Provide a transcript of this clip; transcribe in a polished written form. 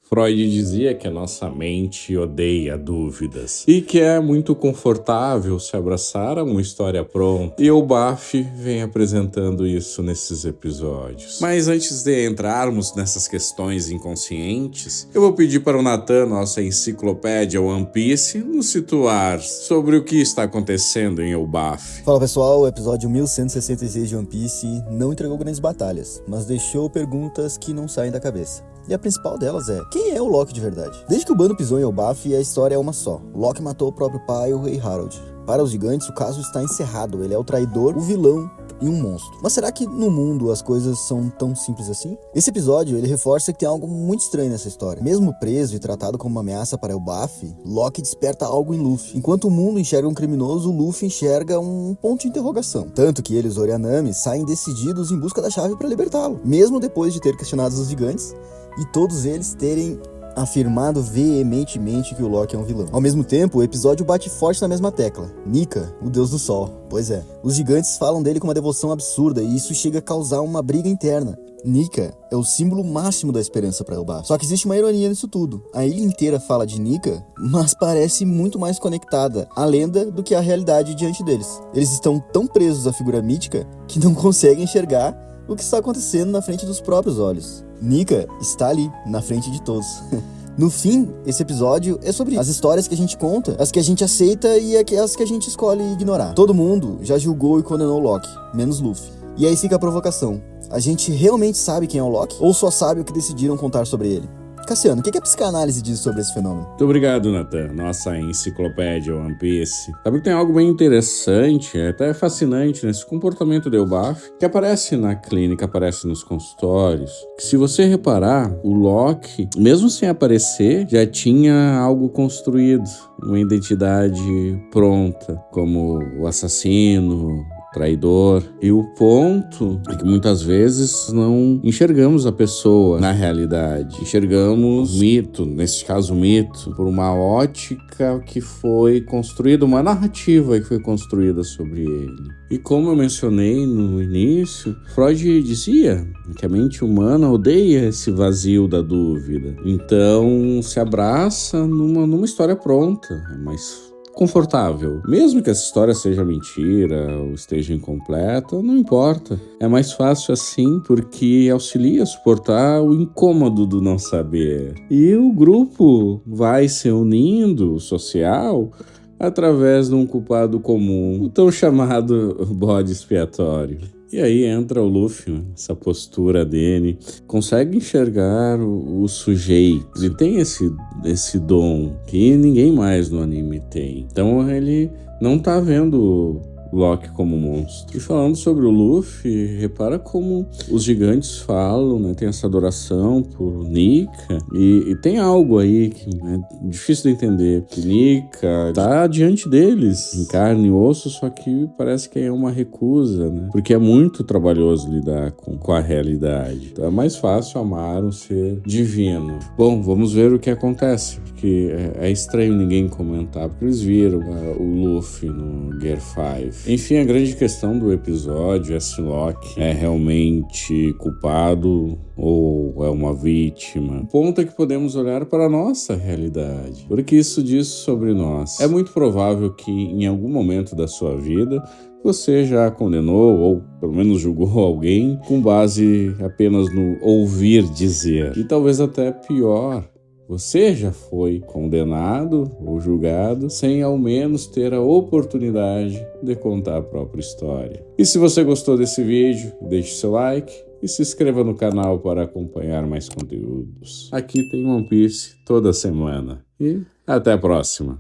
Freud dizia que a nossa mente odeia dúvidas e que é muito confortável se abraçar a uma história pronta. E o Baf vem apresentando isso nesses episódios. Mas antes de entrarmos nessas questões inconscientes, eu vou pedir para o Nathan, nossa enciclopédia One Piece, nos situar sobre o que está acontecendo em Elbaf. Fala pessoal, o episódio 1166 de One Piece não entregou grandes batalhas, mas deixou perguntas que não saem da cabeça. E a principal delas é, quem é o Loki de verdade? Desde que o bando pisou em Elbaf, a história é uma só. O Loki matou o próprio pai, o Rei Harold. Para os gigantes, o caso está encerrado. Ele é o traidor, o vilão e um monstro. Mas será que no mundo as coisas são tão simples assim? Esse episódio, ele reforça que tem algo muito estranho nessa história. Mesmo preso e tratado como uma ameaça para Elbaf, Loki desperta algo em Luffy. Enquanto o mundo enxerga um criminoso, Luffy enxerga um ponto de interrogação. Tanto que ele e os Orianami saem decididos em busca da chave para libertá-lo. Mesmo depois de ter questionado os gigantes, e todos eles terem afirmado veementemente que o Loki é um vilão. Ao mesmo tempo, o episódio bate forte na mesma tecla. Nika, o deus do sol. Pois é. Os gigantes falam dele com uma devoção absurda e isso chega a causar uma briga interna. Nika é o símbolo máximo da esperança para Elbaf. Só que existe uma ironia nisso tudo. A ilha inteira fala de Nika, mas parece muito mais conectada à lenda do que à realidade diante deles. Eles estão tão presos à figura mítica que não conseguem enxergar o que está acontecendo na frente dos próprios olhos. Nika está ali, na frente de todos. No fim, esse episódio é sobre as histórias que a gente conta, as que a gente aceita e as que a gente escolhe ignorar. Todo mundo já julgou e condenou Loki, menos Luffy. E aí fica a provocação. A gente realmente sabe quem é o Loki? Ou só sabe o que decidiram contar sobre ele? Cassiano, o que a psicanálise diz sobre esse fenômeno? Muito obrigado, Nathan, nossa enciclopédia One Piece. Sabe que tem algo bem interessante, até fascinante nesse comportamento de Elbaf, que aparece na clínica, aparece nos consultórios, que se você reparar, o Loki, mesmo sem aparecer, já tinha algo construído, uma identidade pronta, como o assassino, traidor. E o ponto é que muitas vezes não enxergamos a pessoa na realidade. Enxergamos o mito, nesse caso o mito, por uma ótica que foi construída, uma narrativa que foi construída sobre ele. E como eu mencionei no início, Freud dizia que a mente humana odeia esse vazio da dúvida. Então se abraça numa história pronta, mas confortável. Mesmo que essa história seja mentira ou esteja incompleta, não importa. É mais fácil assim porque auxilia a suportar o incômodo do não saber. E o grupo vai se unindo, social, através de um culpado comum, o tão chamado bode expiatório. E aí entra o Luffy, essa postura dele, consegue enxergar o sujeito. Ele tem esse dom que ninguém mais no anime tem. Então ele não tá vendo Loki como monstro. E falando sobre o Luffy, repara como os gigantes falam, né? Tem essa adoração por Nika. E tem algo aí que é difícil de entender. Que Nika tá diante deles, em carne e osso, só que parece que é uma recusa, né? Porque é muito trabalhoso lidar com a realidade. Então é mais fácil amar um ser divino. Bom, vamos ver o que acontece. Porque é estranho ninguém comentar, porque eles viram o Luffy no Gear 5. Enfim, a grande questão do episódio é se Loki é realmente culpado ou é uma vítima. O ponto é que podemos olhar para a nossa realidade, porque isso diz sobre nós. É muito provável que em algum momento da sua vida você já condenou ou pelo menos julgou alguém com base apenas no ouvir dizer. E talvez até pior, você já foi condenado ou julgado sem ao menos ter a oportunidade de contar a própria história. E se você gostou desse vídeo, deixe seu like e se inscreva no canal para acompanhar mais conteúdos. Aqui tem One Piece toda semana. E até a próxima!